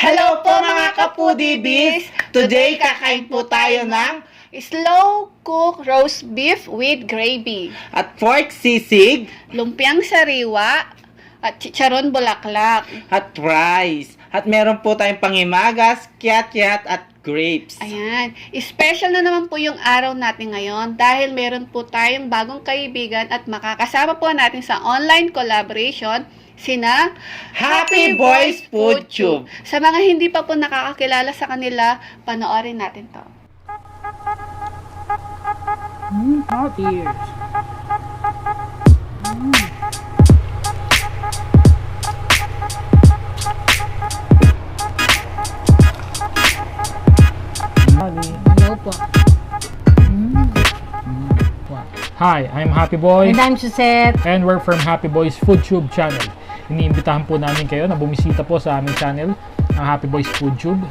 Hello po mga kapudibis! Today kakain po tayo ng Slow cook roast beef with gravy, at pork sisig lumpiang sariwa, at chicharon bulaklak. at rice. At meron po tayong pangimagas, kiat-kiat at grapes. Ayan. Special na naman po yung araw natin ngayon dahil meron po tayong bagong kaibigan at makakasama po natin sa online collaboration sina Happy Boys Food Tube. Sa mga hindi pa po nakakakilala sa kanila, panoorin natin to. Hot ears. Hello po. Hi, I'm Happy Boy And I'm Suzette. and we're from Happy Boys Food Tube channel. Iniimbitahan po namin kayo na bumisita po sa aming channel, ang Happy Boys Food Tube.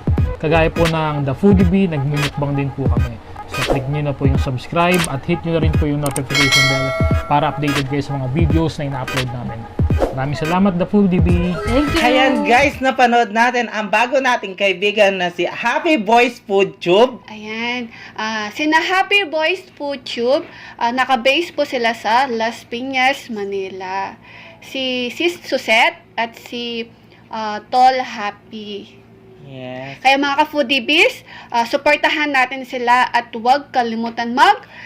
Kagaya po ng The Foodie Bee, nagmumukbang din po kami. So click nyo na po yung subscribe at hit nyo na rin po yung notification bell para updated kayo sa mga videos na ina-upload namin. Maraming salamat, The Foodie Bee! Thank you. Ayan guys, napanood natin ang bago nating kaibigan na si Happy Boys Food Tube. Ayan. Sina Happy Boys Food Tube, naka-base po sila sa Las Piñas, Manila. Si Sis Suzette at si Tol Happy. Yes. Kaya mga ka-foodiebies, supportahan natin sila at huwag kalimutan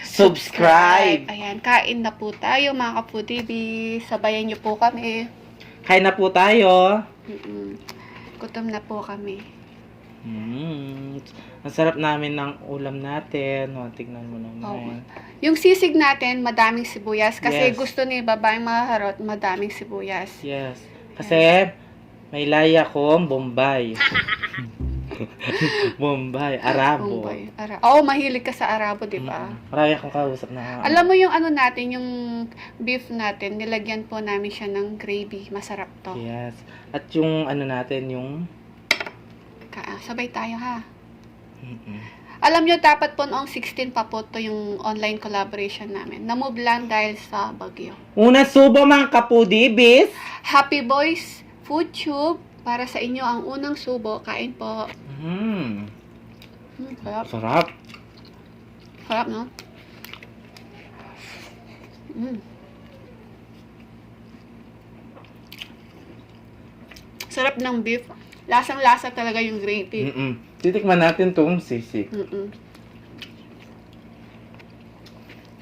Subscribe. Ayan, kain na po tayo mga ka-foodiebies. Sabayan niyo po kami. Kain na po tayo. Gutom na po kami. Ang sarap namin ng ulam natin. O, tignan mo naman. Oo. Yung sisig natin, madaming sibuyas. Kasi Yes. gusto ni babaeng mga harot, madaming sibuyas. Yes. Kasi may laya akong Bombay. Bombay, Arabo. Bombay. Oo, mahilig ka sa Arabo, di ba? Marami akong kausap na. Alam mo yung ano natin, yung beef natin, nilagyan po namin siya ng gravy. Masarap to. Yes. At yung ano natin, yung Sabay tayo ha. Alam nyo, dapat po noong 16 pa po to yung online collaboration namin. Na-move lang dahil sa bagyo. una subo mga kapudibis. Happy Boys Food Tube, para sa inyo ang unang subo. Kain po. Sarap. Sarap. Sarap, no? Sarap ng beef. Lasang-lasa talaga yung gravy. Titikman natin tong sisig. Mm-mm.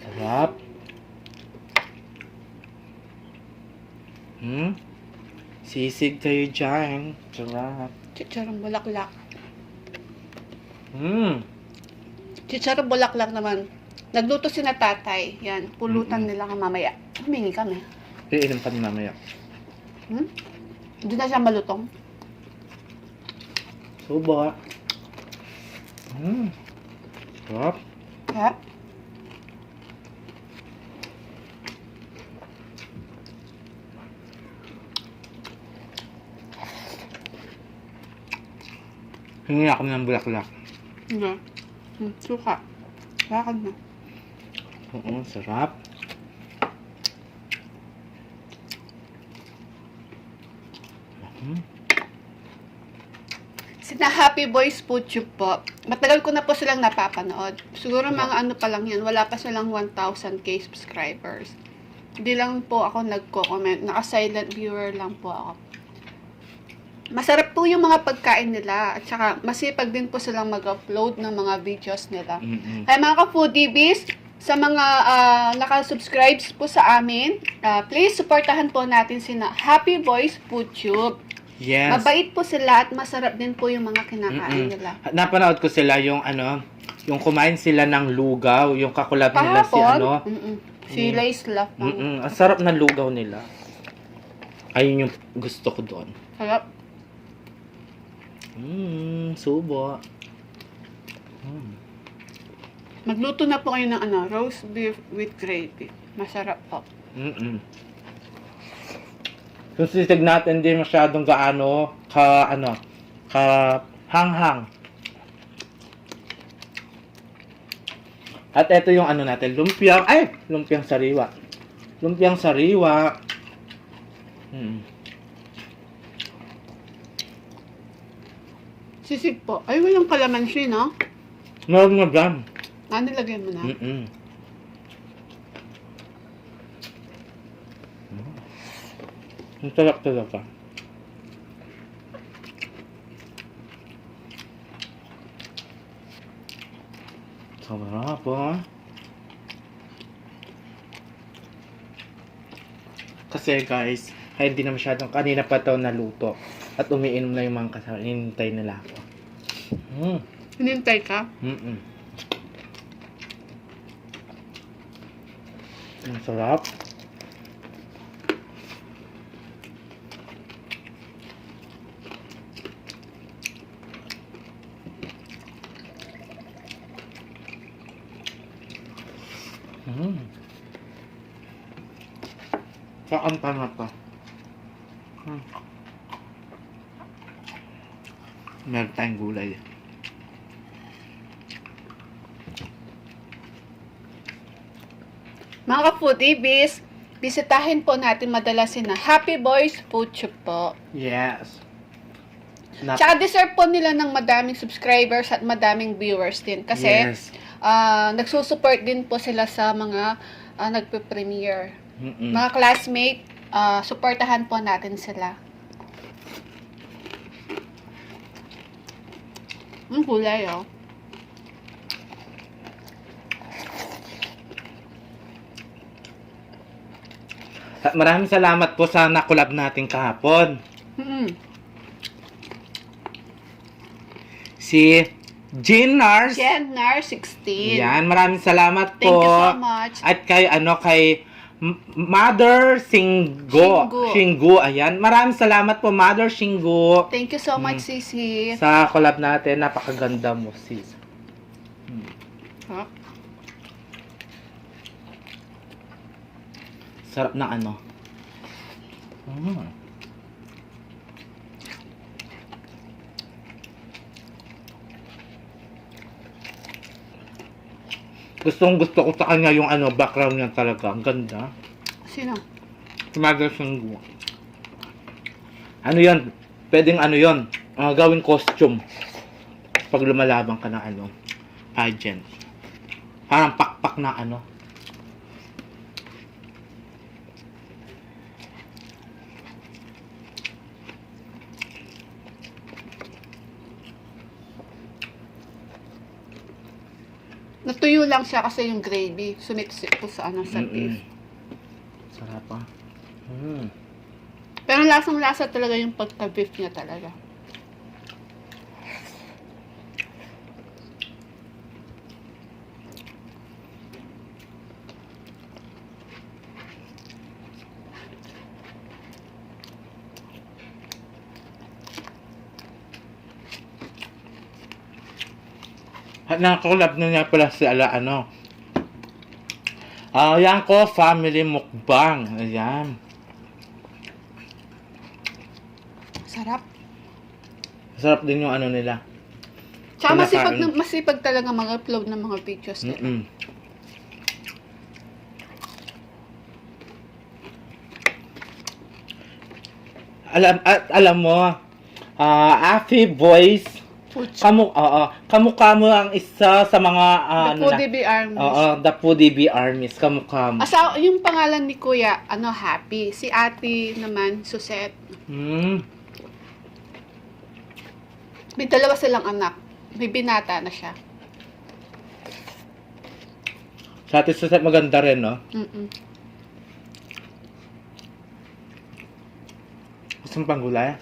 Sarap. Sisig kayo dyan. Sarap. Chicharong bulaklak. Mm. Chicharong bulaklak naman. Nagluto si na tatay. Yan. Pulutan nila ka mamaya. Humingi kami. Iinom pa ni mamaya. Hindi na siya malutong. Subo. Sarap. Kaya, Hingi ako ng bulaklak. hindi. Suka. Lakad na. Oo, sarap. Sina Happy Boys Food Tube po. Matagal ko na po silang napapanood. Siguro mga ano pa lang yan. Wala pa silang 1,000k subscribers. Hindi lang po ako nagko-comment. Naka-silent viewer lang po ako. Masarap po yung mga pagkain nila. At saka masipag din po silang mag-upload ng mga videos nila. Kaya mga ka-foodiebies, sa mga naka-subscribe po sa amin, please supportahan po natin sina Happy Boys Food Tube. Yes. Mabait po sila at masarap din po yung mga kinakain nila. Napanood ko sila yung yung kumain sila ng lugaw, yung kakulab nila si Si Lace Love. Ang sarap ng lugaw nila. Ayun yung gusto ko doon. Sarap. Subo. Magluto na po kayo ng roast beef with gravy. Masarap po. Yung sisig natin hindi masyadong gaano ka hanghang. At ito yung ano natin, lumpiang sariwa. Lumpiang sariwa. Sisig po. Ay, walang kalamansi, no? Meron na dyan. Nilagay mo na. Ang sarap talaga. Sarap po. Kasi guys, ay hindi na masyadong kanina pa ito naluto. At umiinom na yung mga kasama. Hinintay nila ako. Hinintay ka? Ang sarap. Saan pa na to? Meron tayong gulay. Mga ka-foodies, bisitahin po natin madalas na Happy Boys Food Shop po. Yes. Tsaka deserve po nila ng madaming subscribers at madaming viewers din. Kasi Yes. nagsusupport din po sila sa mga nagpe-premiere. Mm-mm. Mga classmate, supportahan po natin sila. Gulay, oh. Maraming salamat po sa nakulab natin kahapon. Si Jean-Nars. Jennar 16. Yan, maraming salamat po. Thank you so much. At kay Mother Singgo. Shingo, ayan. Maraming salamat po, Mother Shingo. Thank you so much, Sisi. Sa collab natin, napakaganda mo, sis. Huh? Sarap ng ano. Gusto ko sa kanya yung background niya talaga. Ang ganda. Sino? Si Mother Shingo. Ano yan? Pwedeng yon. Gawing costume. Pag lumalabang ka ng pageant. Parang pakpak na Natuyo lang siya kasi yung gravy. Sumipsip po sa sa beef. Sarap pa. Pero lasang-lasa talaga yung pagka-beef niya talaga. At nakakulab na niya pala si yan ko, family mukbang. Ayan. Sarap. Sarap din yung nila. Tsaka Kinakain. masipag talaga mag-upload ng mga videos nila. Alam mo, Happy Boys, kamukha mo ang isa sa mga The Foodie Bee Armies. The Foodie Bee Armies, kamukha mo. Yung pangalan ni Kuya, Happy. Si Ate naman, Susette. May dalawa silang anak. May binata na siya. Sa atin sa maganda rin, no? Gusto mo pang gulay?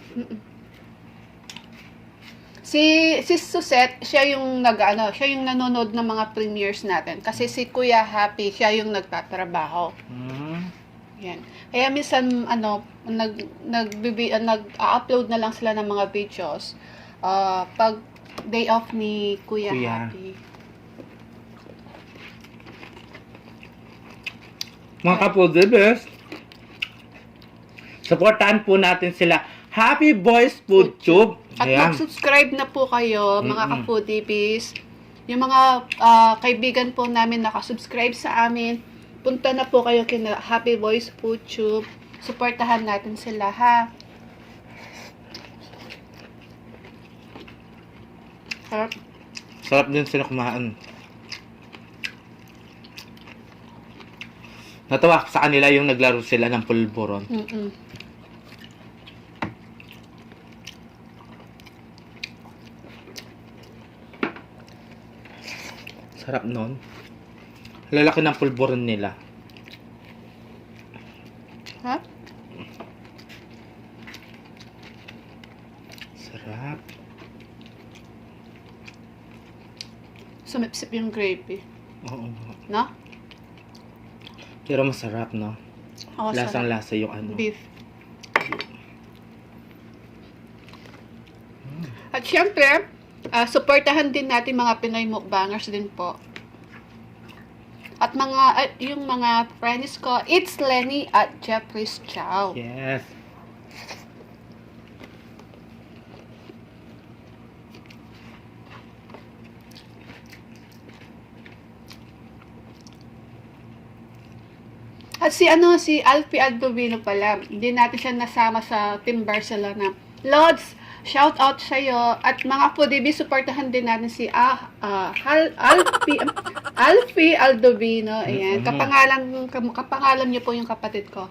Si Susette, siya yung siya yung nanonood ng mga premieres natin. Kasi si Kuya Happy, siya yung nagtatrabaho. Yan. Kaya minsan, nag-upload na lang sila ng mga videos pag day off ni Kuya Happy. Mga kapodibes, Supportahan po natin sila. Happy Boys Food Tube. At Ayan. mag-subscribe na po kayo, mga ka-foodies. Yung mga kaibigan po namin nakasubscribe sa amin, punta na po kayo kina Happy Boys Food Tube. Supportahan natin sila, ha? Sarap. Sarap din sila kumain. Natawa sa kanila yung naglaro sila ng pulburon. Sarap nun. Lalaki ng pulburon nila. Ha? Sarap. Sumipsip yung gravy. Oo. No? Pero masarap, no? Oo, sarap. Lasang-lasa yung ano. Beef. At syempre, supportahan din natin mga Pinoy mukbangers din po. At yung mga friends ko, it's Lenny at Jeffrey's Chow. Yes. At si Alfie Aldovino pala, hindi natin siya nasama sa Team Barcelona. Lods, shout out sa iyo. At mga foodie, supportahan din natin si Alfie Aldovino. Ayan, kapangalan niyo po yung kapatid ko.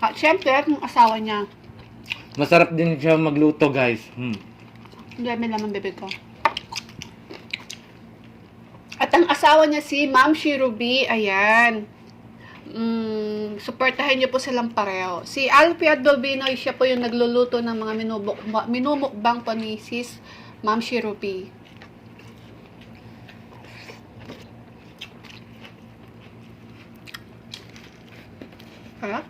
At syempre, yung asawa niya. Masarap din siya magluto, guys. Dami naman bibig ko. At ang asawa niya si Ma'am Shirubi, ayan. Supportahan niyo po silang pareho. Si Alfie Aldovino, siya po yung nagluluto ng mga minumukbang po ni sis Ma'am Shirubi. Sarap?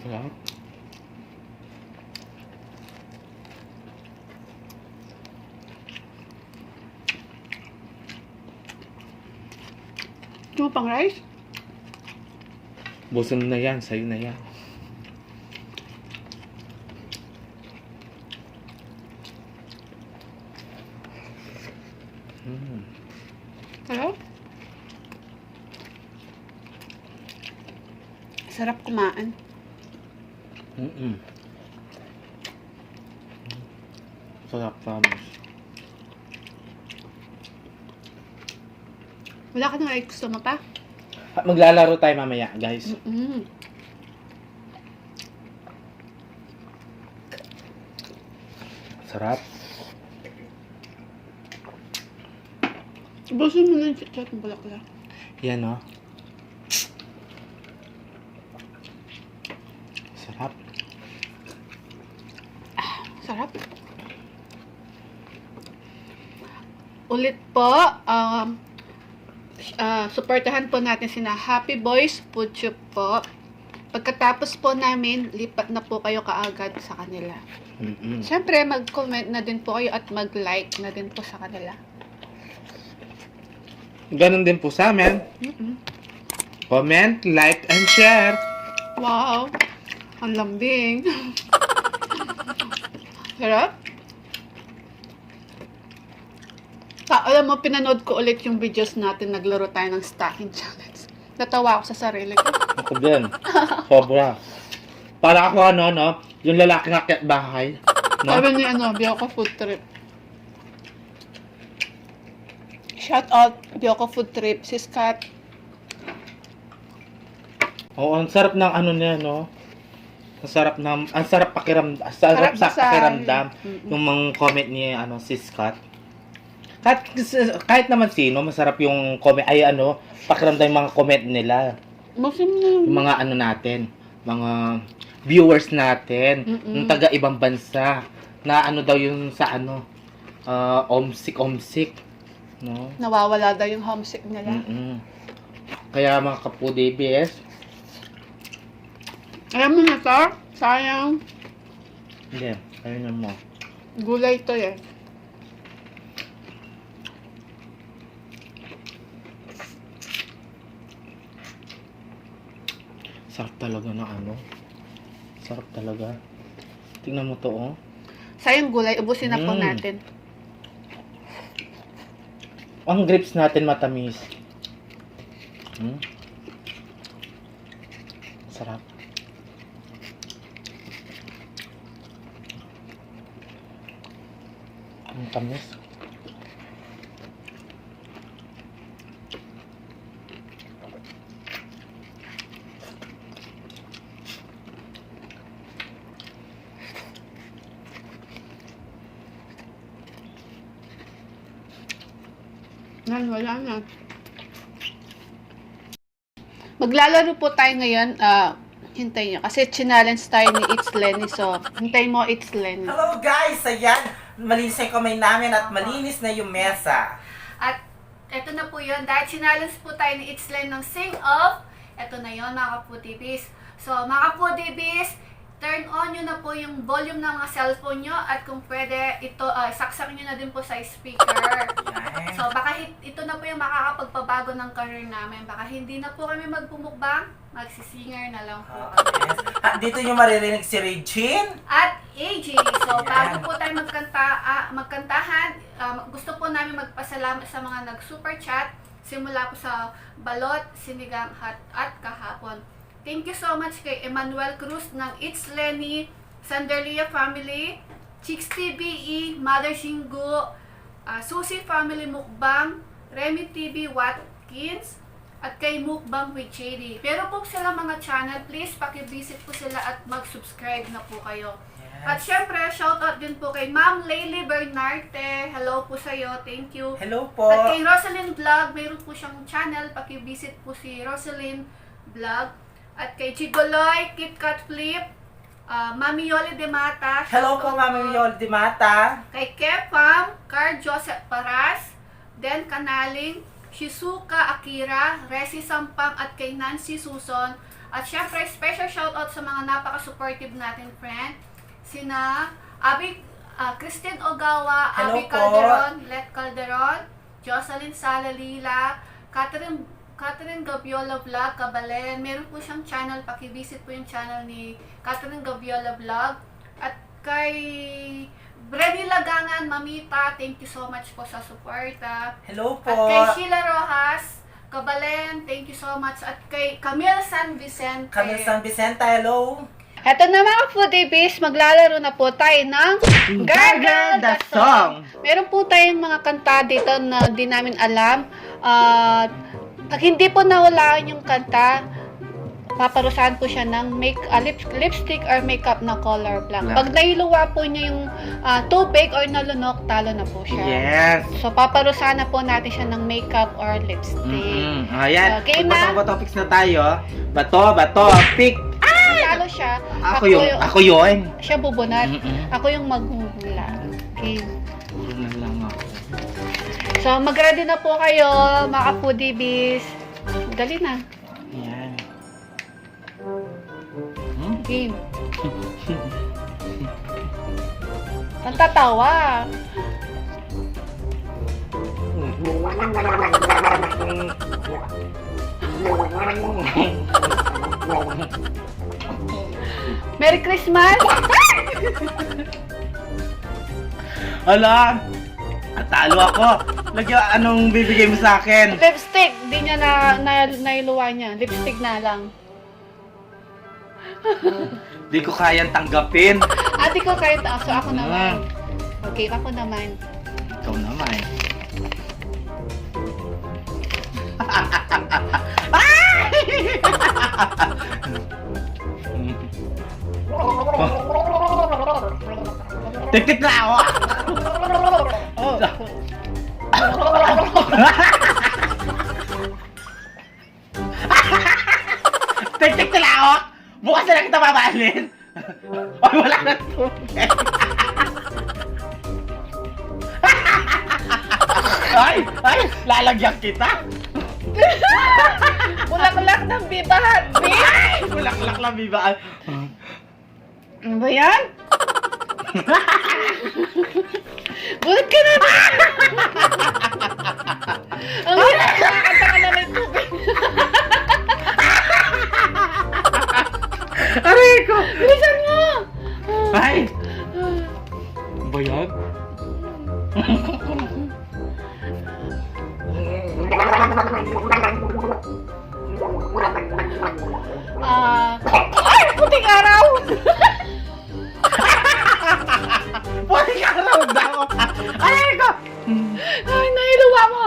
Sarap. Gusto mo pang rice? Busan na yan. Sa'yo na yan. Sarap? Sarap kumain. Sarap, promise. Wala ka ng rice, gusto mo pa? Maglalaro tayo mamaya, guys. Sarap. Busin mo na yung chat ng bulaklak. Yan, no? Sarap. Sarap. Ulit po, supportahan po natin sina Happy Boys Food Tube po. Pagkatapos po namin, lipat na po kayo kaagad sa kanila. Siyempre, mag-comment na din po kayo at mag-like na din po sa kanila. Ganon din po sa amin. Comment, like, and share. Wow! Ang lambing. Sarap? Alam mo, pinanood ko ulit yung videos natin, naglaro tayo ng stacking challenge. Natawa ako sa sarili ko. Ako din. Sobra. Para ako yung lalaking akyat bahay. No? Sabi ni Biyoko Food Trip. Shout out, Biyoko Food Trip, sis Kat. Oo, ang sarap ng niya, no? Ang sarap pakiramdam. Sarap sa basa. pakiramdam. Yung mga comment ni, sis Kat. Kahit naman sino, masarap yung comment, pakiramdam yung mga comment nila. Yung mga natin, mga viewers natin, yung taga ibang bansa, na daw yung sa homesick, no? Nawawala daw yung homesick nila. Kaya mga kapu-DBS, Alam mo na, sir? Sayang. hindi, ayun mo. Gulay to eh. Sarap talaga ng ano. Sarap talaga. Tingnan mo to, oh. Sayang gulay, ubusin na po Mm. natin. Ang grapes natin matamis. Sarap. Ang tamis. Yan, wala na. Maglalaro po tayo ngayon. Hintayin nyo. Kasi challenge tayo ni It's Lenny. So, hintayin mo It's Lenny. Hello guys! Ayan, malinis na yung kamay namin at malinis na yung mesa. At eto na po yun. Dahil challenge po tayo ni It's Lenny ng Sing Off. Eto na yun, mga kapudibis. So, mga kapudibis, turn on nyo na po yung volume ng mga cellphone nyo. At kung pwede, ito, saksak nyo na din po sa speaker. Yan. So, baka ito na po yung makakapagpabago ng career namin. Baka hindi na po kami magpumukbang, magsisinger na lang po kami. Yes. At dito nyo maririnig si Regine. At AJ. So, Yan. bago po tayo magkantahan, gusto po namin magpasalamat sa mga nag-super chat. Simula po sa balot, sinigang, at kahapon. Thank you so much kay Emmanuel Cruz ng It's Lenny, Sanderlia Family, Chicks TVE, Mother Shingo, Susie Family Mukbang, Remy TV Watkins, at kay Mukbang with Shady. Pero po sila mga channel, please pakivisit po sila at mag-subscribe na po kayo. Yes. At syempre, shoutout din po kay Ma'am Laylie Bernarte. Hello po sa'yo, thank you. Hello po. At kay Rosalyn Vlog, mayroon po siyang channel, pakivisit po si Rosalyn Vlog. At kay Chigoloy, KitKat Flip, Mami Yoli de Mata. Hello po, Mami Yol Di Mata. Kay Kepam, Carl Joseph Paras, Den Kanaling, Shizuka Akira, Resi Sampang, at kay Nancy Suson. At syempre, special shoutout sa mga napaka-supportive natin friend. Sina Christine Ogawa, Hello Abby po. Calderon, Let Calderon, Jocelyn Salalila, Catherine Gabiola Vlog, Kabalen. Meron po siyang channel, pakivisit po yung channel ni Catherine Gabiola Vlog. At kay Brady Lagangan, Mamita, thank you so much po sa suporta. Hello po. At kay Sheila Rojas, Kabalen, thank you so much. At kay Camille San Vicente. Camille San Vicente, hello. Eto na mga foodies, maglalaro na po tayo ng Gargle the Song. Meron po tayong mga kanta dito na di namin alam. Pag hindi po nawalaan yung kanta, paparusahan po siya ng lipstick or makeup na color black. Pag nailuwa po niya yung tubig or nalunok, talo na po siya. Yes. So, paparusahan na po natin siya ng makeup or lipstick. Ayan. Okay na. Bato fix na tayo. Bato, pick. Talo siya. Ako yun. Siya bubunat. Mm-mm. Ako yung maghuhula. Okay. Yun na lang ako. So, mag-ready na po kayo, mga foodies. Dali na. Ayan. Game. Ang tatawa. Merry Christmas! Ala! Talo ako. Lagyan, anong bibigay mo sa akin? Lipstick! Di niya nailuwa niya. Lipstick na lang. Di ko kayang tanggapin. Ate ko kahit so ako naman. Okay, ako naman. Ikaw naman. Tik-tik na ako! Tik-tik na ako! Bukas na lang kita babalin! Ay, wala na tubig! Ay! Lalagyan kita! Bulaklak ng bibahan, Ay! Bulaklak lang, bibaan. Ano ba yan? Bulat ka na! Ang hirap, nakakanta ka na may tubig. Aray ko! Bilisan mo! Ay! Bayag? Ay! Puting araw! Puting araw daw! Aray ko! Ay, nailuwa mo!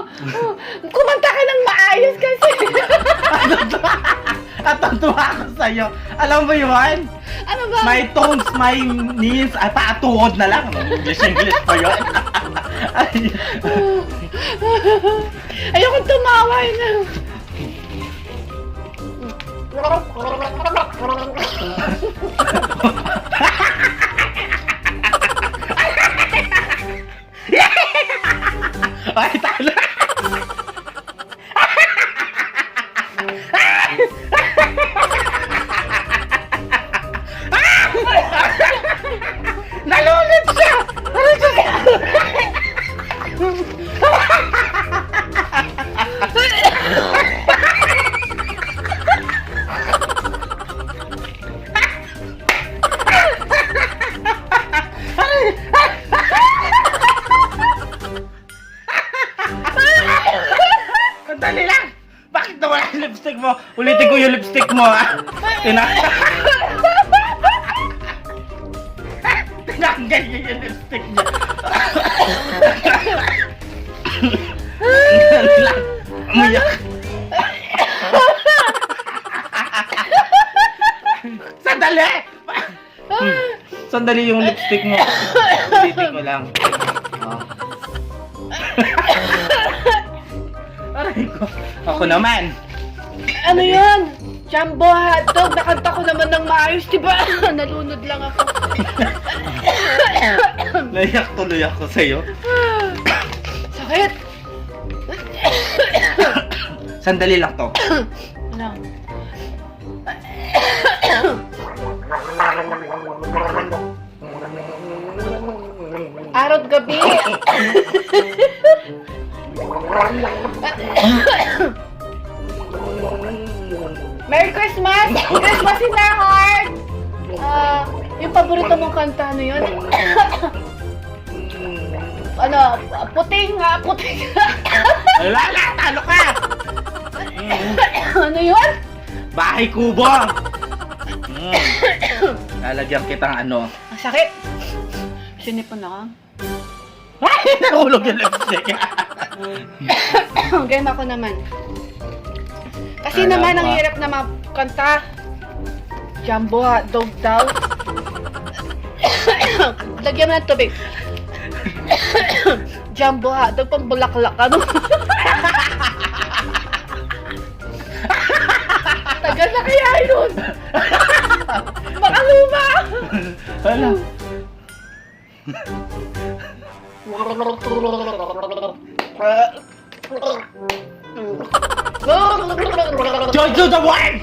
Kumanta ka ng maayos kasi! At natuwa ako sa'yo. Alam mo yun? Ano ba? My tones, my knees, ay paatuhod na lang. English pa yun. Ay. Ayokong tumawa na. Ay, tala! Nalulot siya! Sandali lang! Bakit nawala yung lipstick mo? Ulitin ko yung lipstick mo, ah! Tinanggal niya yung lipstick niya. Sandali lang! Umiyak! Sandali! Sandali yung lipstick mo. Ulitin ko lang. Oh. Aray ko. Ako naman. Ano yun? Jumbo hotdog. Nakanta ko naman ng maayos, diba? Nalunod lang ako. Naiyak tuloy ako sa'yo. Sakit! Sandali lang to. Ano? Araw gabi. Merry Christmas! Christmas in our heart! Yung paborito mong kanta, ano yun? Ano? Puting nga, puting. Lala, talo ka! Ano yun? Bahay kubo! Lalagyan kitang ano. Ang sakit. Sinipon ako. Ay, nahulog yung lipstick. Game ako naman. Kasi Alam naman, mo, ang hirap na makanta. Jumbo hotdog daw. Lagyan mo ng tubig. Jumbo hotdog, pang bulaklak ano. Tagal na kaya yun. Makaluma. Hala. Jojo the One!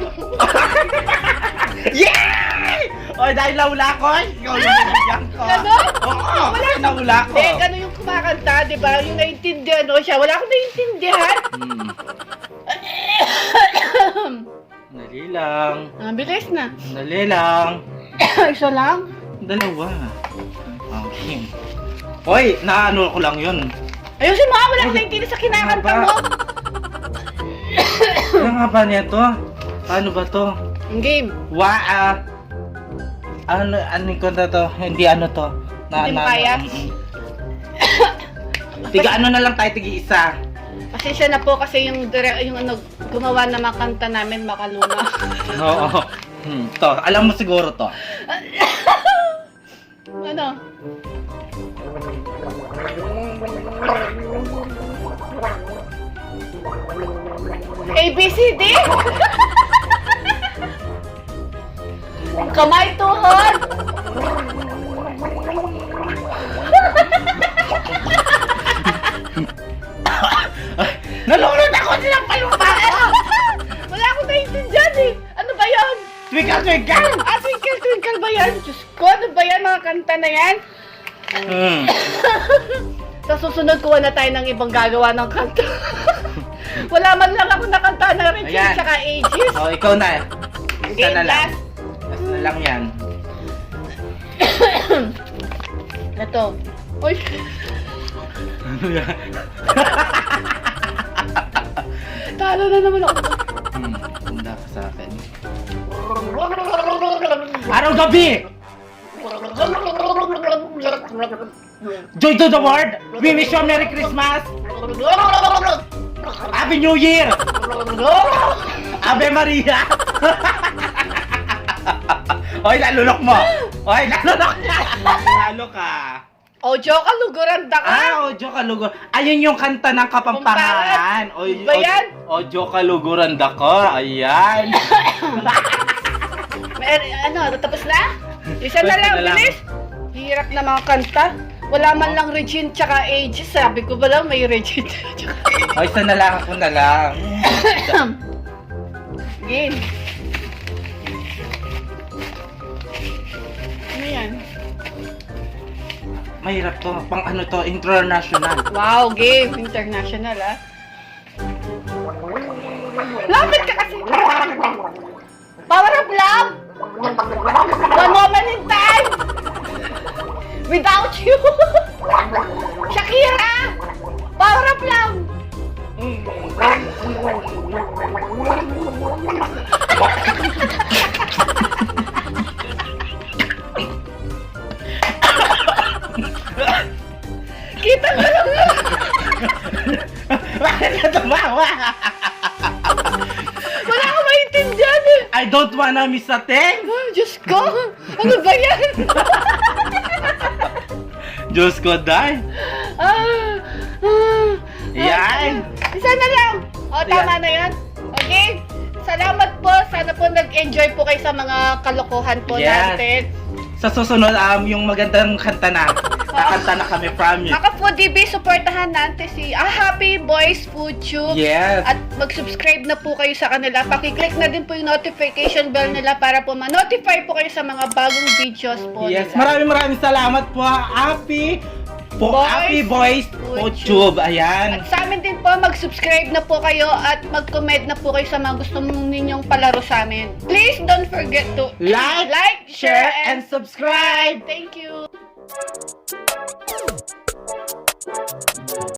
Yay! Oy, dahil naula ko, ikaw yung nabigyan ko. Ganon? Oo, naula ko. Eh, gano'n yung kumakanta, di ba? Yung naiintindihan o siya. Wala akong naiintindihan. Dali lang. Ang bilis na. Dali lang. Isa lang. Dalawa. Okay. Hoy, naano ko lang yun. Ayusin mo, wala akong naiintindihan sa kinakanta mo. Ano nga ba niya to? Paano ba to? Ang game. Ano ko na to? Hindi ano to. Hindi mo kaya? Tiga ano na lang tayo, tigi isa. Pasensya na po kasi yung ano, gumawa na makanta namin makaluma. Oo. To, alam mo siguro to. Ano? ABCD? Kamay, tuhod! Nalulod ako silang palupa! Wala akong naiintindihan eh! Ano ba yan? Twinkle, twinkle! Twinkle, twinkle ba yan? Diyos ko, ano ba yan mga kanta na yan? Sa susunod, kuha na tayo ng ibang gagawa ng kanta. Wala man lang ako nakanta na Richie Ayan. tsaka Aegis. Oh, ikaw na. Isa Game na lang. last. Isa na lang yan. Ito. Uy, Ano yan? talo na naman ako. Punta ka sa akin. Araw-gabi! Joy to the world! We wish you a Merry Christmas! Happy New Year! Ave Maria! Oy, lalunok mo! Oy, lalunok ka! Lalo ka! Ojo ka, luguranda ka. Ojo Kalugor. Ayun yung kanta ng Kapampangan. Ba yan? Ojo Kaluguranda ka. Ayan. Tapos na? Isa na Basta lang, na lang. bilis. Hirap na mga kanta. Wala man lang Regine tsaka Aegis. Sabi ko ba lang may Regine tsaka O, isa na lang. Ako na lang. Game. Ano yan? Mahirap to. Pang ano to, international. Wow, game. International, ah. Lapit ka kasi. Power of love. One moment in time. Without you. Shakira. Power of love. Kita mo lang. Bakit ka tumawa? Wala akong maintindihan eh. I don't wanna miss a thing. Oh, Diyos ko. Ano ba yan? Diyos ko, day. Yan. Isa na lang. O, tama na yan. Okay? Salamat po. Sana po nag-enjoy po kayo sa mga kalokohan po Yes. natin. Sa susunod, yung magandang kanta na. Kakanta na kami, promise. Mga FoodDB, supportahan natin si Happy Boys Food Tube. Yes. At mag-subscribe na po kayo sa kanila. Pakiclick na din po yung notification bell nila para po ma-notify po kayo sa mga bagong videos po Yes, nila. maraming salamat po. Happy Boys Food YouTube. Ayan. At sa amin din po, mag-subscribe na po kayo at mag-comment na po kayo sa mga gusto ninyong palaro sa amin. Please don't forget to Like, share, and subscribe. Thank you!